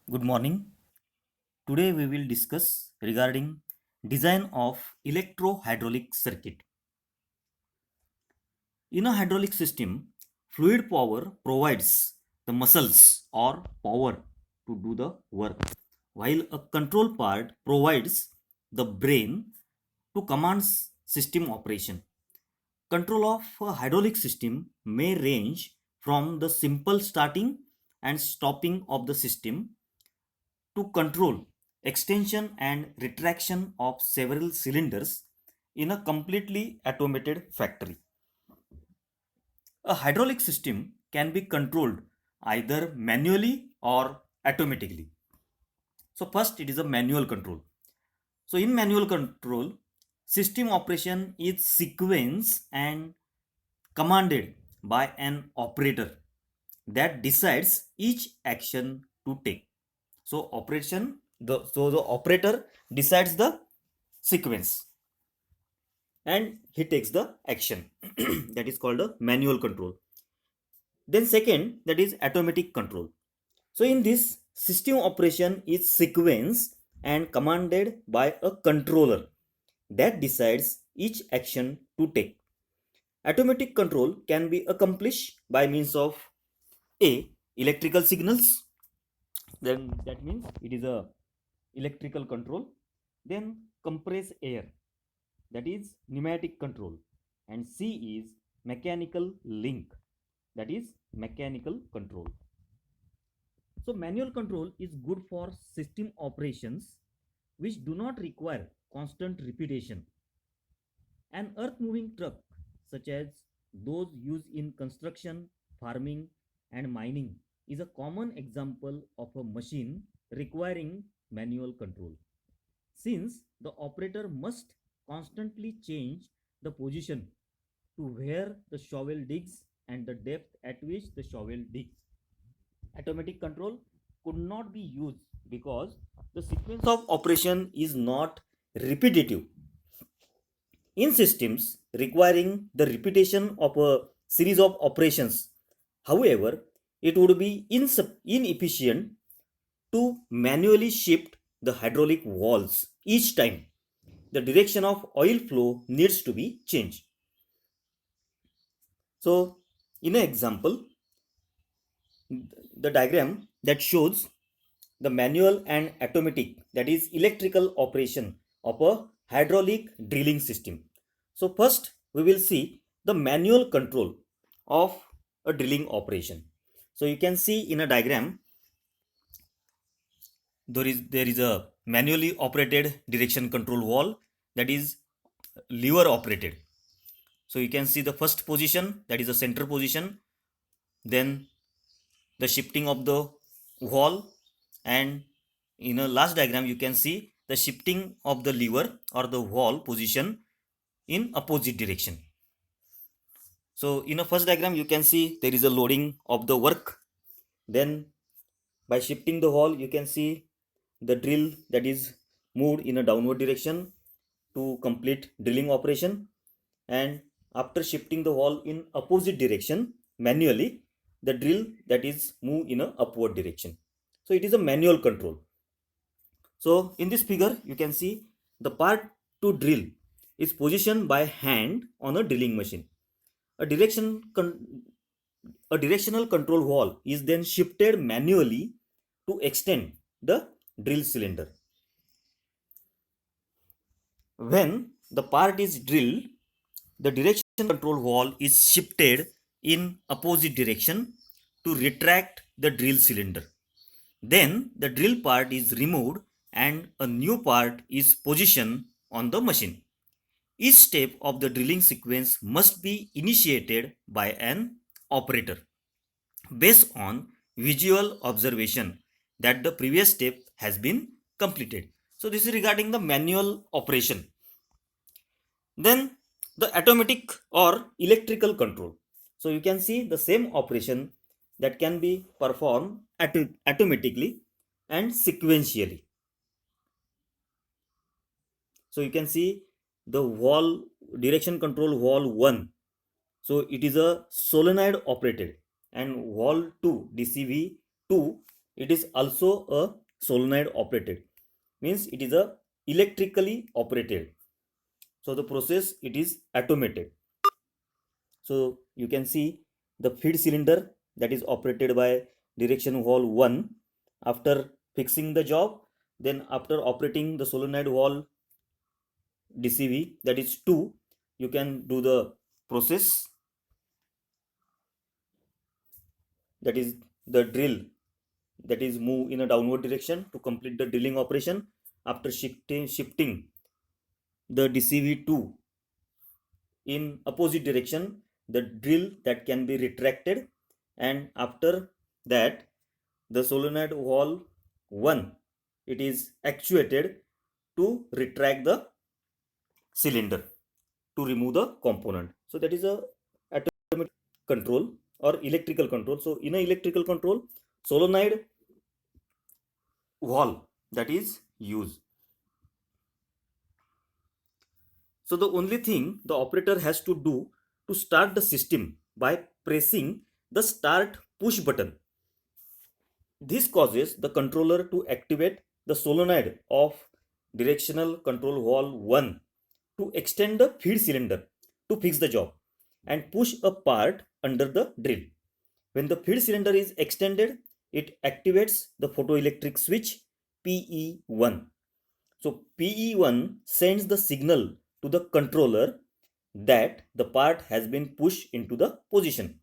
Good morning. Today we will discuss regarding design of electro-hydraulic circuit. In a hydraulic system, fluid power provides the muscles or power to do the work, while a control part provides the brain to command system operation. Control of a hydraulic system may range from the simple starting and stopping of the system to control extension and retraction of several cylinders in a completely automated factory. A hydraulic system can be controlled either manually or automatically. So first it is a manual control. So in manual control, system operation is sequenced and commanded by an operator that decides each action to take. So the operator decides the sequence and he takes the action. That is called a manual control. Then second, that is automatic control. So in this, system operation is sequenced and commanded by a controller that decides each action to take. Automatic control can be accomplished by means of a electrical signals. Then that means it is a electrical control. Then compress air, that is pneumatic control, and C is mechanical link, that is mechanical control. So manual control is good for system operations which do not require constant repetition. An earth moving truck such as those used in construction, farming and mining is a common example of a machine requiring manual control, since the operator must constantly change the position to where the shovel digs and the depth at which the shovel digs. Automatic control could not be used because the sequence of operation is not repetitive. In systems requiring the repetition of a series of operations, however, it would be inefficient to manually shift the hydraulic valves each time the direction of oil flow needs to be changed. So, in an example, the diagram that shows the manual and automatic, that is electrical operation of a hydraulic drilling system. So, first we will see the manual control of a drilling operation. So, you can see in a diagram there is a manually operated direction control valve, that is lever operated. So you can see the first position, that is the center position, then the shifting of the valve, and in a last diagram you can see the shifting of the lever or the valve position in opposite direction. So in a first diagram you can see there is a loading of the work, then by shifting the valve you can see the drill that is moved in a downward direction to complete drilling operation, and after shifting the valve in opposite direction manually, the drill that is move in a upward direction. So it is a manual control. So in this figure you can see the part to drill is positioned by hand on a drilling machine. A directional control valve is then shifted manually to extend the drill cylinder. When the part is drilled, the direction control valve is shifted in opposite direction to retract the drill cylinder. Then the drill part is removed and a new part is positioned on the machine. Each step of the drilling sequence must be initiated by an operator based on visual observation that the previous step has been completed. So this is regarding the manual operation. Then the automatic or electrical control. So you can see the same operation that can be performed automatically and sequentially. So you can see the valve direction control valve 1. So it is a solenoid operated, and valve 2 DCV 2 it is also a solenoid operated, means it is a electrically operated. So the process, it is automated. So you can see the feed cylinder that is operated by direction valve 1 after fixing the job. Then after operating the solenoid valve DCV, that is 2, you can do the process, that is the drill, that is move in a downward direction to complete the drilling operation. After shifting the DCV2 in opposite direction, the drill that can be retracted, and after that the solenoid valve 1, it is actuated to retract the cylinder to remove the component. So that is a automatic control or electrical control. So in a electrical control, solenoid valve that is used. So the only thing the operator has to do to start the system by pressing the start push button. This causes the controller to activate the solenoid of directional control valve 1 to extend the feed cylinder to fix the job and push a part under the drill. When the feed cylinder is extended, it activates the photoelectric switch PE1. So PE1 sends the signal to the controller that the part has been pushed into the position.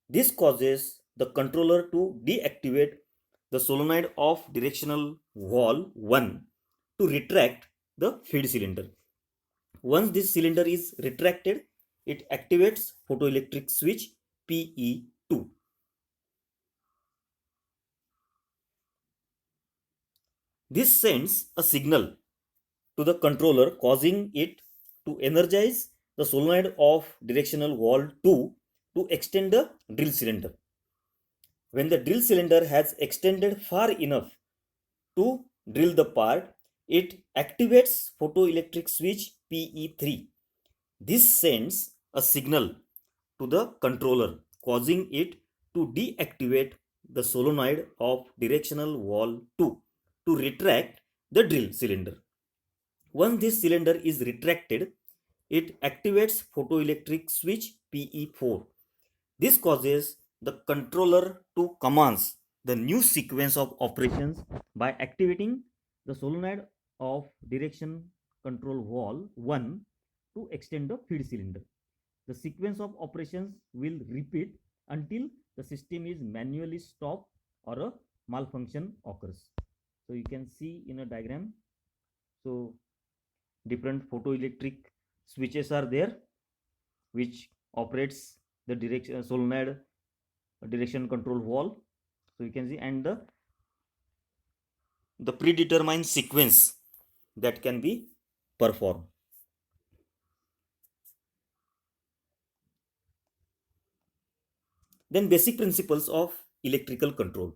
This causes the controller to deactivate the solenoid of directional valve 1 to retract the feed cylinder. Once this cylinder is retracted, it activates photoelectric switch PE2. This sends a signal to the controller causing it to energize the solenoid of directional valve 2 to extend the drill cylinder. When the drill cylinder has extended far enough to drill the part, it activates photoelectric switch PE3. This sends a signal to the controller causing it to deactivate the solenoid of directional valve 2 to retract the drill cylinder. Once this cylinder is retracted, it activates photoelectric switch PE4. This causes the controller to commence the new sequence of operations by activating the solenoid of direction control valve 1 to extend the feed cylinder. The sequence of operations will repeat until the system is manually stopped or a malfunction occurs. So you can see in a diagram. So different photoelectric switches are there which operates the direction solenoid direction control valve. So you can see, and the predetermined sequence that can be performed. Then basic principles of electrical control.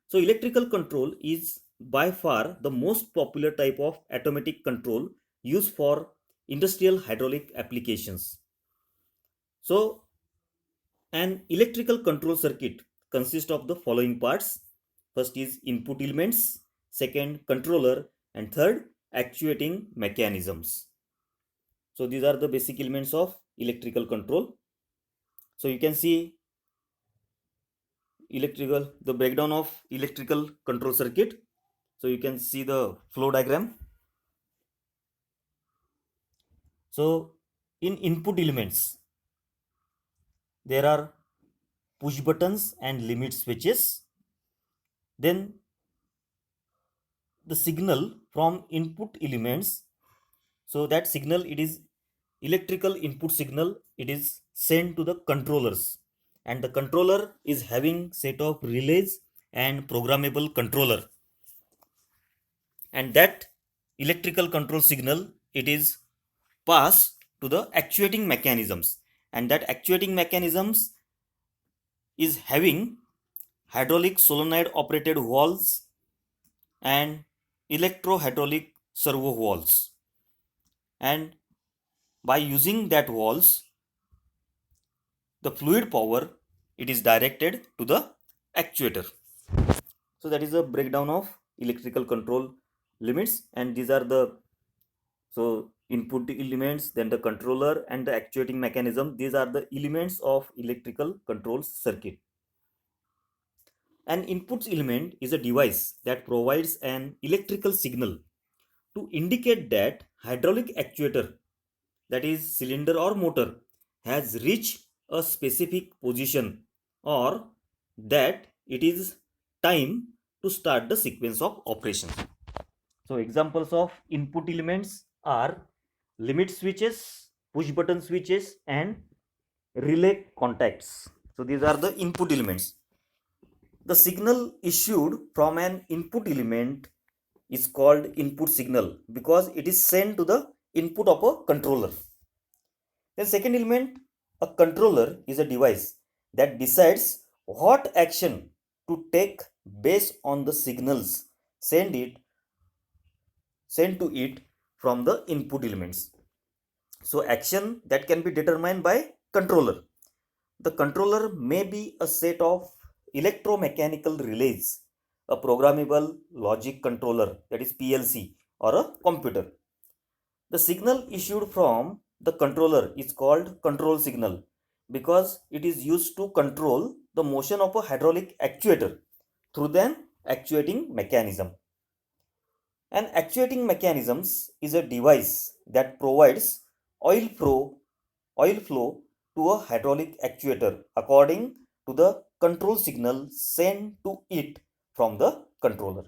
So electrical control is by far the most popular type of automatic control used for industrial hydraulic applications. So an electrical control circuit consists of the following parts. First is input elements, second controller, and third actuating mechanisms. So these are the basic elements of electrical control. So you can see the breakdown of electrical control circuit. So you can see the flow diagram. So in input elements, there are push buttons and limit switches. Then the signal from input elements, so that signal, it is electrical input signal, it is sent to the controllers, and the controller is having set of relays and programmable controller, and that electrical control signal, it is passed to the actuating mechanisms, and that actuating mechanisms is having hydraulic solenoid operated valves and electro-hydraulic servo valves, and by using that valves, the fluid power, it is directed to the actuator. So that is a breakdown of electrical control limits, and these are the input elements, then the controller and the actuating mechanism. These are the elements of electrical control circuit. An input element is a device that provides an electrical signal to indicate that hydraulic actuator, that is cylinder or motor, has reached a specific position, or that it is time to start the sequence of operations. So examples of input elements are limit switches, push button switches, and relay contacts. So these are the input elements. The signal issued from an input element is called input signal because it is sent to the input of a controller. Then second element, a controller is a device that decides what action to take based on the signals sent to it from the input elements. So action that can be determined by controller. The controller may be a set of electromechanical relays, a programmable logic controller, that is PLC, or a computer. The signal issued from the controller is called control signal because it is used to control the motion of a hydraulic actuator through an actuating mechanism. An actuating mechanism is a device that provides oil flow to a hydraulic actuator according to the control signal sent to it from the controller.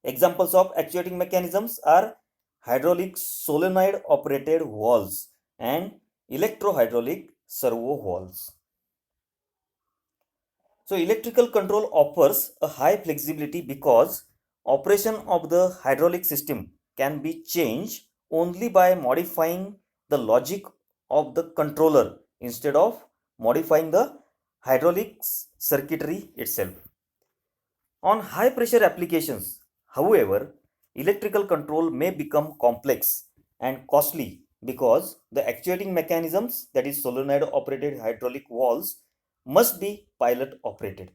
Examples of actuating mechanisms are hydraulic solenoid operated valves and electrohydraulic servo valves. So electrical control offers a high flexibility because operation of the hydraulic system can be changed only by modifying the logic of the controller instead of modifying the hydraulic circuitry itself. On high pressure applications, however, electrical control may become complex and costly because the actuating mechanisms, that is solenoid operated hydraulic valves, must be pilot operated.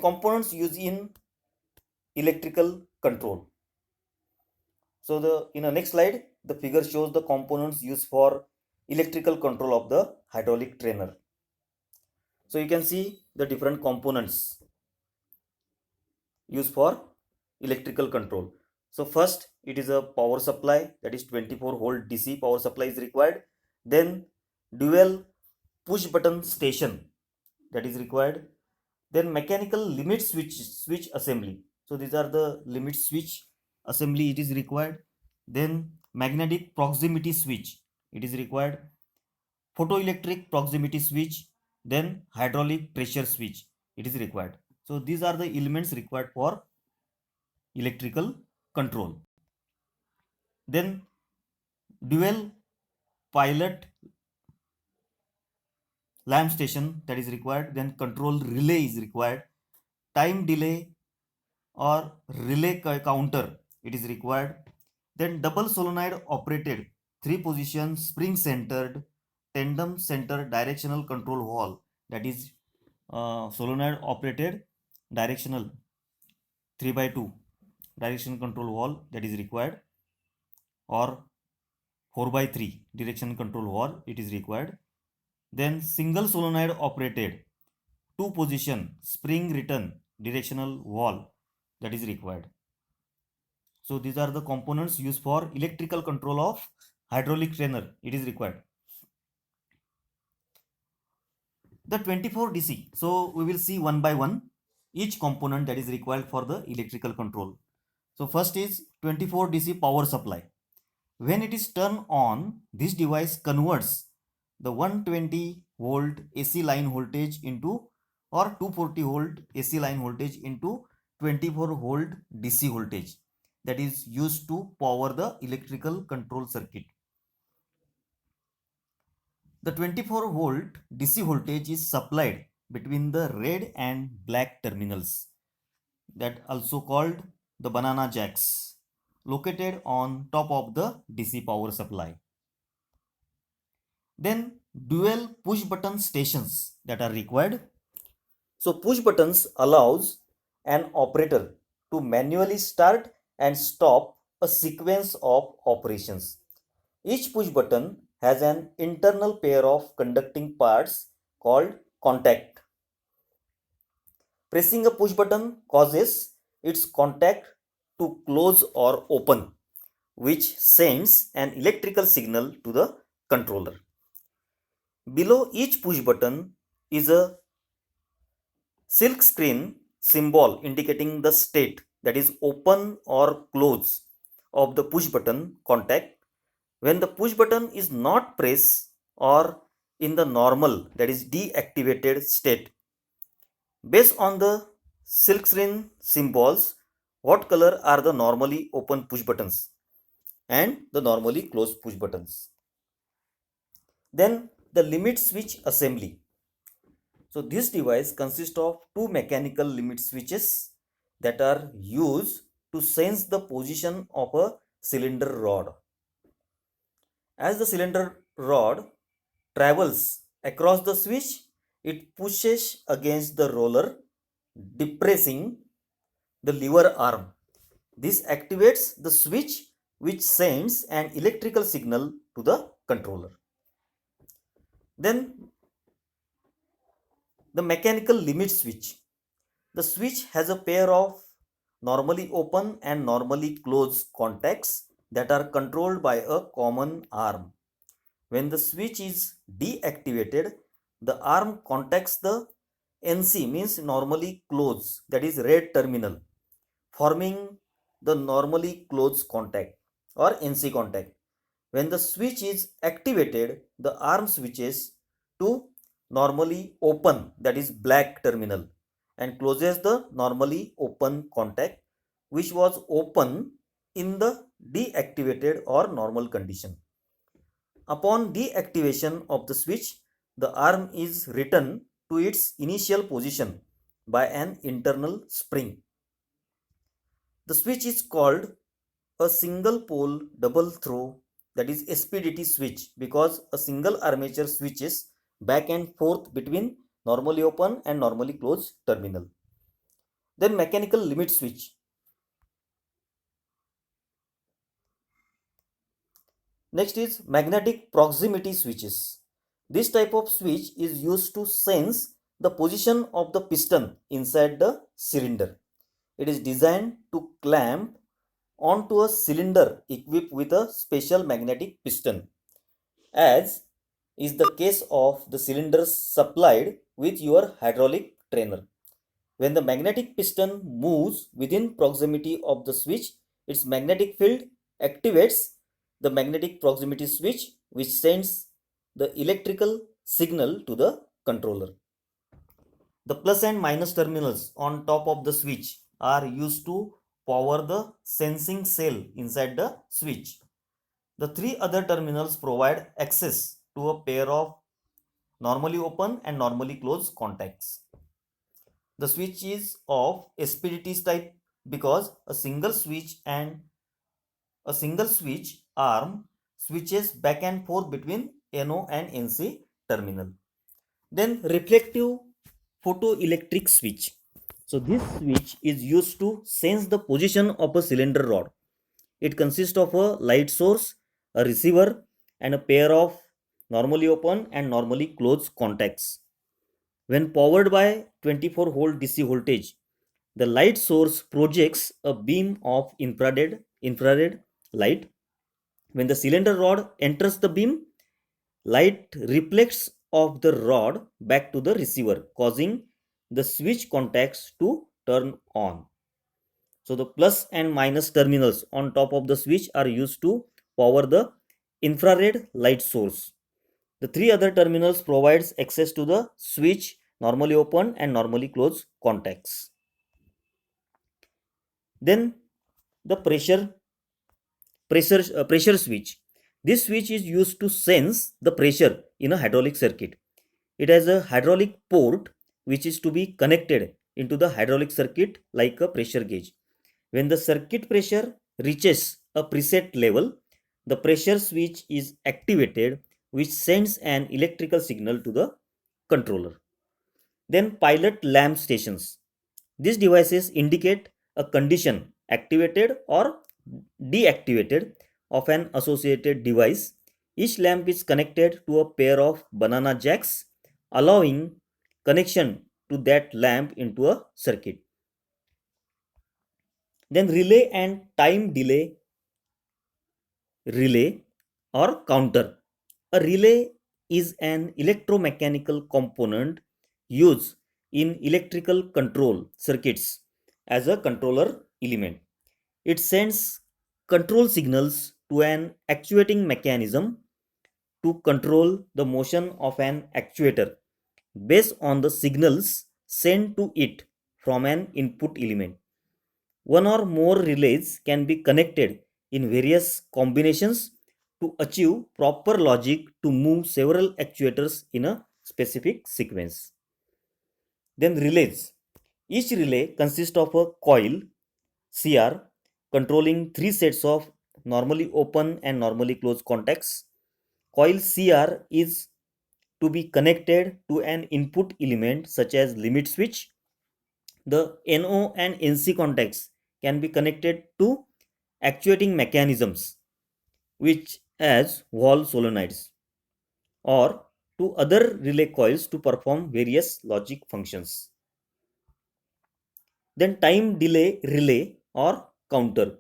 Components used in electrical control. So in the next slide, the figure shows the components used for electrical control of the hydraulic trainer. So you can see the different components used for electrical control. So first, it is a power supply, that is 24-volt DC power supply is required. Then dual push button station, that is required. Then mechanical limit switch assembly. So these are the limit switch assembly, it is required. Then magnetic proximity switch, it is required. Photoelectric proximity switch, then hydraulic pressure switch, it is required. So these are the elements required for electrical control. Then dual pilot lamp station, that is required. Then control relay is required. Time delay or relay counter, it is required. Then double solenoid operated 3-position spring centered tandem center directional control valve, that is solenoid operated directional 3x2 direction control valve, that is required, or 4x3 direction control valve, it is required. Then single solenoid operated 2-position spring return directional valve, that is required. So these are the components used for electrical control of hydraulic trainer, it is required. The 24 DC, so we will see one by one each component that is required for the electrical control. So first is 24 DC power supply. When it is turned on, this device converts the 120 volt AC line voltage into, or 240 volt AC line voltage into 24 volt DC voltage, that is used to power the electrical control circuit. The 24 volt DC voltage is supplied between the red and black terminals, that also called the banana jacks, located on top of the DC power supply. Then dual push button stations that are required. So push buttons allows an operator to manually start and stop a sequence of operations. Each push button has an internal pair of conducting parts called contact. Pressing a push button causes its contact to close or open, which sends an electrical signal to the controller. Below each push button is a silk screen symbol indicating the state, that is open or close, of the push button contact. When the push button is not pressed or in the normal, that is deactivated state. Based on the silk screen symbols, what color are the normally open push buttons and the normally closed push buttons? Then the limit switch assembly. So this device consists of two mechanical limit switches that are used to sense the position of a cylinder rod. As the cylinder rod travels across the switch, it pushes against the roller, depressing the lever arm. This activates the switch, which sends an electrical signal to the controller. Then the mechanical limit switch. The switch has a pair of normally open and normally closed contacts that are controlled by a common arm. When the switch is deactivated, the arm contacts the NC, means normally closed, that is red terminal, forming the normally closed contact or NC contact. When the switch is activated, the arm switches to normally open, that is black terminal, and closes the normally open contact which was open in the deactivated or normal condition. Upon deactivation of the switch, the arm is returned to its initial position by an internal spring. The switch is called a single pole double throw, that is SPDT switch, because a single armature switches back and forth between normally open and normally closed terminal. Then mechanical limit switch. Next is magnetic proximity switches. This type of switch is used to sense the position of the piston inside the cylinder. It is designed to clamp onto a cylinder equipped with a special magnetic piston, as is the case of the cylinders supplied with your hydraulic trainer. When the magnetic piston moves within proximity of the switch, its magnetic field activates the magnetic proximity switch, which sends the electrical signal to the controller. The plus and minus terminals on top of the switch are used to power the sensing cell inside the switch. The three other terminals provide access to a pair of normally open and normally closed contacts. The switch is of SPDT type because a single switch arm switches back and forth between NO and NC terminal. Then reflective photoelectric switch. So this switch is used to sense the position of a cylinder rod. It consists of a light source, a receiver, and a pair of normally open and normally closed contacts. When powered by 24-volt DC voltage, the light source projects a beam of infrared light. When the cylinder rod enters the beam, light reflects off the rod back to the receiver, causing the switch contacts to turn on. So the plus and minus terminals on top of the switch are used to power the infrared light source. The three other terminals provides access to the switch normally open and normally closed contacts. Then the pressure switch. This switch is used to sense the pressure in a hydraulic circuit. It has a hydraulic port which is to be connected into the hydraulic circuit like a pressure gauge. When the circuit pressure reaches a preset level, the pressure switch is activated, which sends an electrical signal to the controller. Then pilot lamp stations. These devices indicate a condition activated or deactivated of an associated device. Each lamp is connected to a pair of banana jacks, allowing connection to that lamp into a circuit. Then relay and time delay relay or counter. A relay is an electromechanical component used in electrical control circuits as a controller element. It sends control signals to an actuating mechanism to control the motion of an actuator based on the signals sent to it from an input element. One or more relays can be connected in various combinations to achieve proper logic to move several actuators in a specific sequence. Then relays. Each relay consists of a coil CR controlling three sets of normally open and normally closed contacts. Coil CR is to be connected to an input element such as limit switch. The NO and NC contacts can be connected to actuating mechanisms which as wall solenoids or to other relay coils to perform various logic functions. Then time delay relay or counter.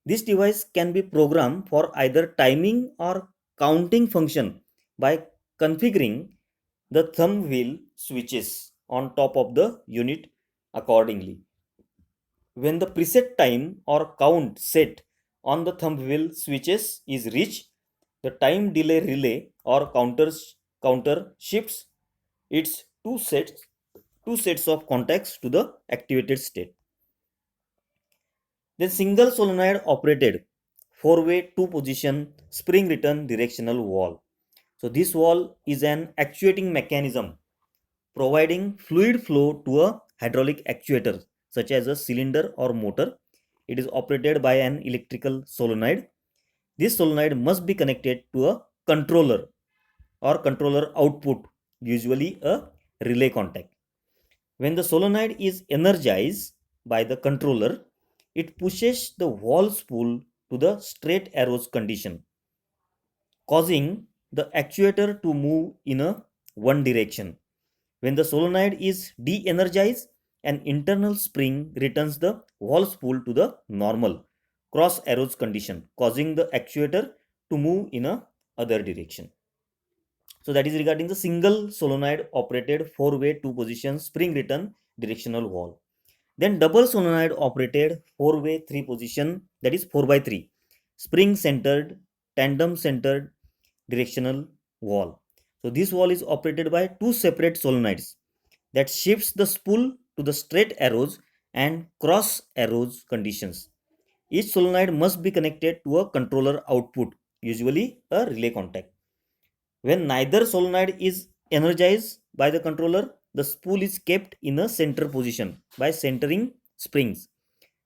This device can be programmed for either timing or counting function by configuring the thumb wheel switches on top of the unit accordingly. When the preset time or count set on the thumb wheel switches is reached, the time delay relay or counter shifts its two sets of contacts to the activated state. Then single solenoid operated four-way two-position spring return directional valve. So this valve is an actuating mechanism providing fluid flow to a hydraulic actuator such as a cylinder or motor. It is operated by an electrical solenoid. This solenoid must be connected to a controller or controller output, usually a relay contact. When the solenoid is energized by the controller, it pushes the valve spool to the straight arrows condition, causing the actuator to move in a one direction. When the solenoid is de-energized, an internal spring returns the valve spool to the normal cross arrows condition, causing the actuator to move in a other direction. So that is regarding the single solenoid operated four-way two-position spring return directional valve. Then double solenoid operated four-way three-position, that is 4 by 3 spring centered tandem centered directional valve. So this valve is operated by two separate solenoids that shifts the spool to the straight arrows and cross arrows conditions. Each solenoid must be connected to a controller output, usually a relay contact. When neither solenoid is energized by the controller, the spool is kept in a center position by centering springs.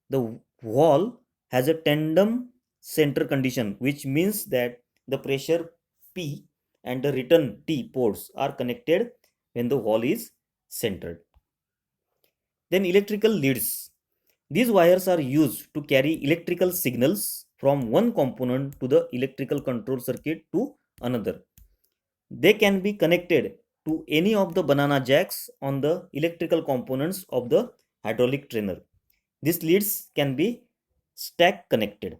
The valve has a tandem center condition, which means that the pressure P and the return T ports are connected when the valve is centered. Then electrical leads. These wires are used to carry electrical signals from one component to the electrical control circuit to another. They can be connected to any of the banana jacks on the electrical components of the hydraulic trainer. These leads can be stack connected.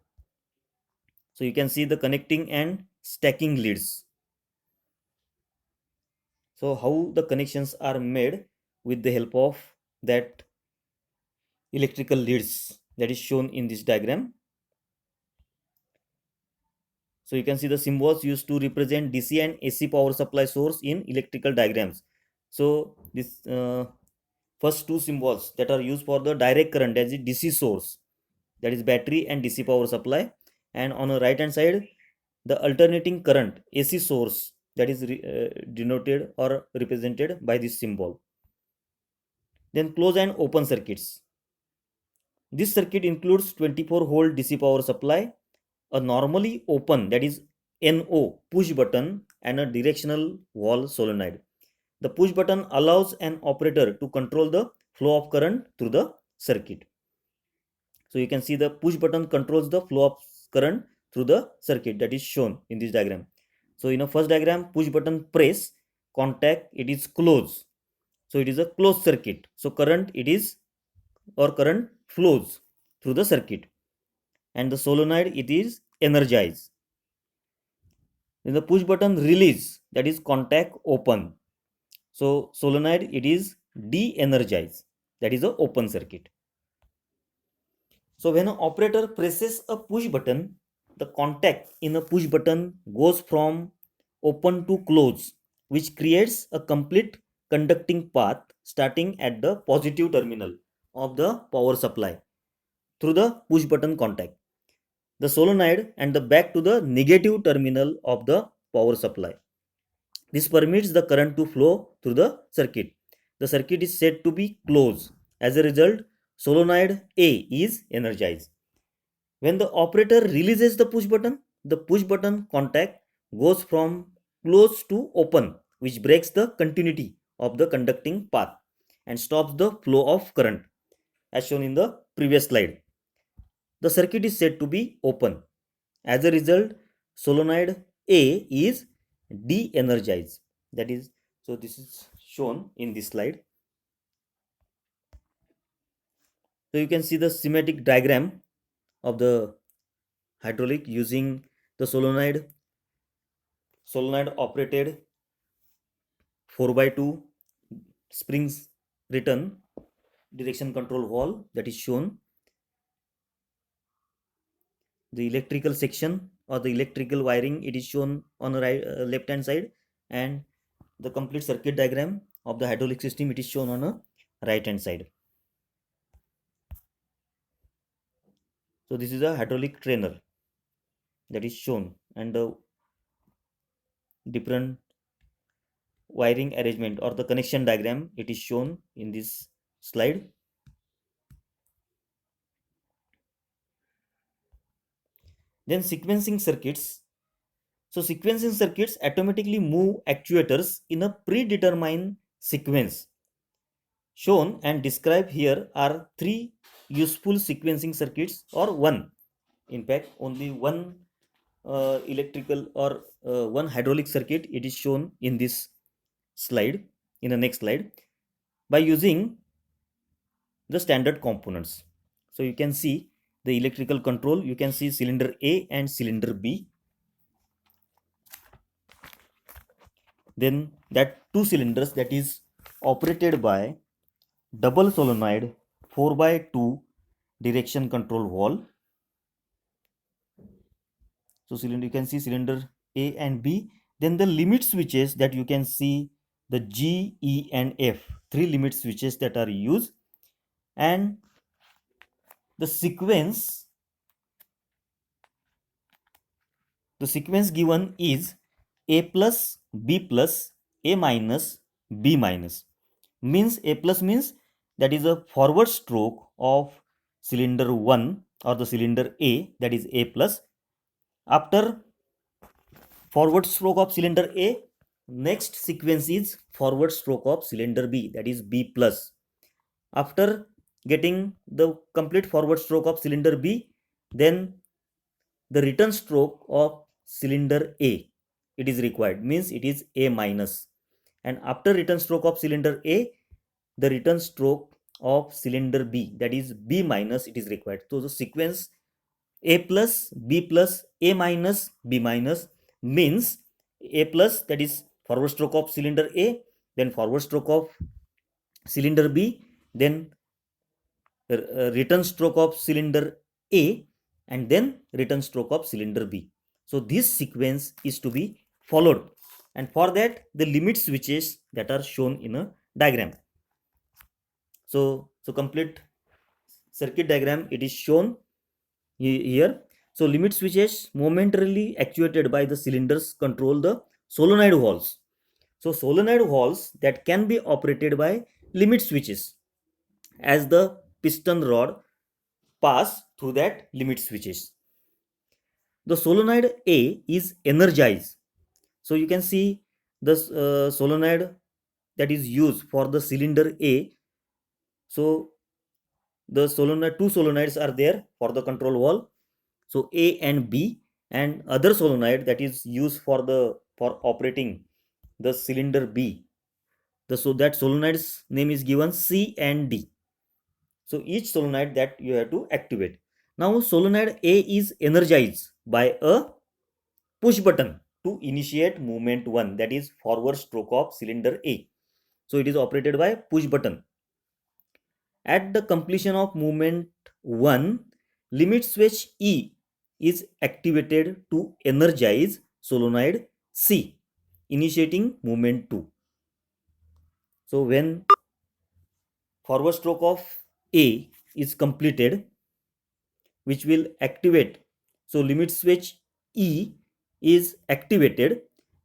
So you can see the connecting and stacking leads. So how the connections are made with the help of that electrical leads that is shown in this diagram. So you can see the symbols used to represent DC and AC power supply source in electrical diagrams. So this first two symbols that are used for the direct current, that is DC source, that is battery and DC power supply, and on the right hand side the alternating current AC source, that is denoted or represented by this symbol. Then closed and open circuits. This circuit includes 24-volt DC power supply, a normally open, that is NO push button, and a directional valve solenoid. The push button allows an operator to control the flow of current through the circuit. So you can see the push button controls the flow of current through the circuit, that is shown in this diagram. So in a first diagram, push button press, contact, it is closed. So it is a closed circuit. So current current flows through the circuit, and the solenoid, it is energized. Then the push button release, that is contact open. So solenoid, it is de-energized, that is a open circuit. So when an operator presses a push button, the contact in a push button goes from open to close, which creates a complete conducting path starting at the positive terminal of the power supply through the push button contact, the solenoid, and the back to the negative terminal of the power supply. This permits the current to flow through the circuit. The circuit is said to be closed. As a result, solenoid A is energized. When the operator releases the push button contact goes from close to open, which breaks the continuity of the conducting path and stops the flow of current, as shown in the previous slide. The circuit is said to be open. As a result, solenoid A is de-energized. That is, so this is shown in this slide. So you can see the schematic diagram of the hydraulic using the solenoid operated 4x2 springs return direction control valve, that is shown. The electrical section or the electrical wiring, it is shown on the left hand side, and the complete circuit diagram of the hydraulic system, it is shown on a right hand side. So this is a hydraulic trainer that is shown, and the different wiring arrangement or the connection diagram, it is shown in this slide. Then sequencing circuits. So sequencing circuits automatically move actuators in a predetermined sequence. Shown and described here are three useful sequencing circuits, or one. In fact, only one electrical or one hydraulic circuit, it is shown in this slide, in the next slide, by using the standard components. So you can see the electrical control, you can see cylinder A and cylinder B. Then that two cylinders, that is operated by double solenoid 4x2 direction control valve. So cylinder, you can see cylinder A and B. Then the limit switches, that you can see the G, E and F, three limit switches that are used, and the sequence given is A plus, B plus, A minus, B minus. Means A plus means that is a forward stroke of cylinder 1 or the cylinder A, that is A plus. After forward stroke of cylinder A, next sequence is forward stroke of cylinder B, that is B plus. After getting the complete forward stroke of cylinder B, then the return stroke of cylinder A, it is required, means it is A minus. And after return stroke of cylinder A, the return stroke of cylinder B, that is B minus, it is required. So the sequence A plus, B plus, A minus, B minus means A plus, that is forward stroke of cylinder A, then forward stroke of cylinder B, then return stroke of cylinder A, and then return stroke of cylinder B. So this sequence is to be followed, and for that the limit switches that are shown in a diagram. So complete circuit diagram, it is shown here. So limit switches momentarily actuated by the cylinders control the solenoid valves. So solenoid valves that can be operated by limit switches, as the piston rod pass through that limit switches. The solenoid A is energized. So you can see the solenoid that is used for the cylinder A. So the solenoid, two solenoids are there for the control valve, so A and B, and other solenoid that is used for operating the cylinder B. So that solenoid's name is given C and D. So each solenoid that you have to activate. Now solenoid A is energized by a push button to initiate movement 1, that is forward stroke of cylinder A. So it is operated by push button. At the completion of movement 1, limit switch E is activated to energize solenoid C, initiating movement 2. So when forward stroke of A is completed, which will activate, so limit switch E is activated,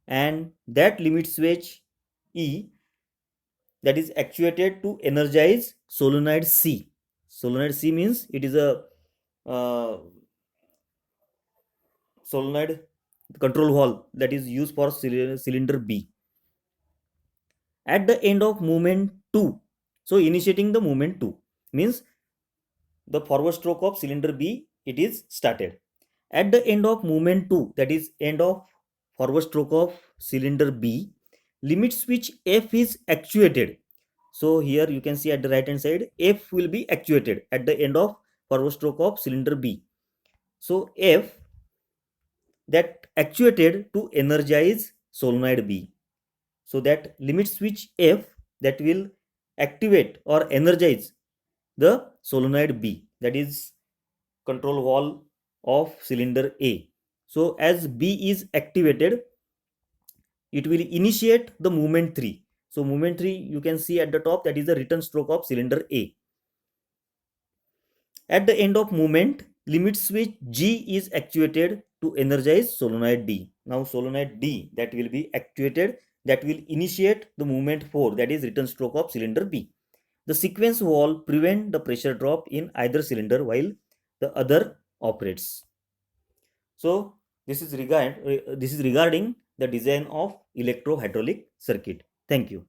and that limit switch E that is actuated to energize solenoid C. Solenoid C means it is a solenoid control valve that is used for cylinder B. At the end of movement 2, so initiating the movement 2 means the forward stroke of cylinder B, it is started. At the end of movement 2, that is end of forward stroke of cylinder B, limit switch F is actuated. So here you can see at the right hand side, F will be actuated at the end of forward stroke of cylinder B. So F that actuated to energize solenoid B. So that limit switch F that will activate or energize the solenoid B, that is control valve of cylinder A. So as B is activated, it will initiate the movement 3. So movement 3 you can see at the top, that is the return stroke of cylinder A. At the end of movement, limit switch G is actuated to energize solenoid D. Now solenoid D that will be actuated, that will initiate the movement 4, that is return stroke of cylinder B. The sequence valve prevent the pressure drop in either cylinder while the other operates. So this is regarding the design of electro-hydraulic circuit. Thank you.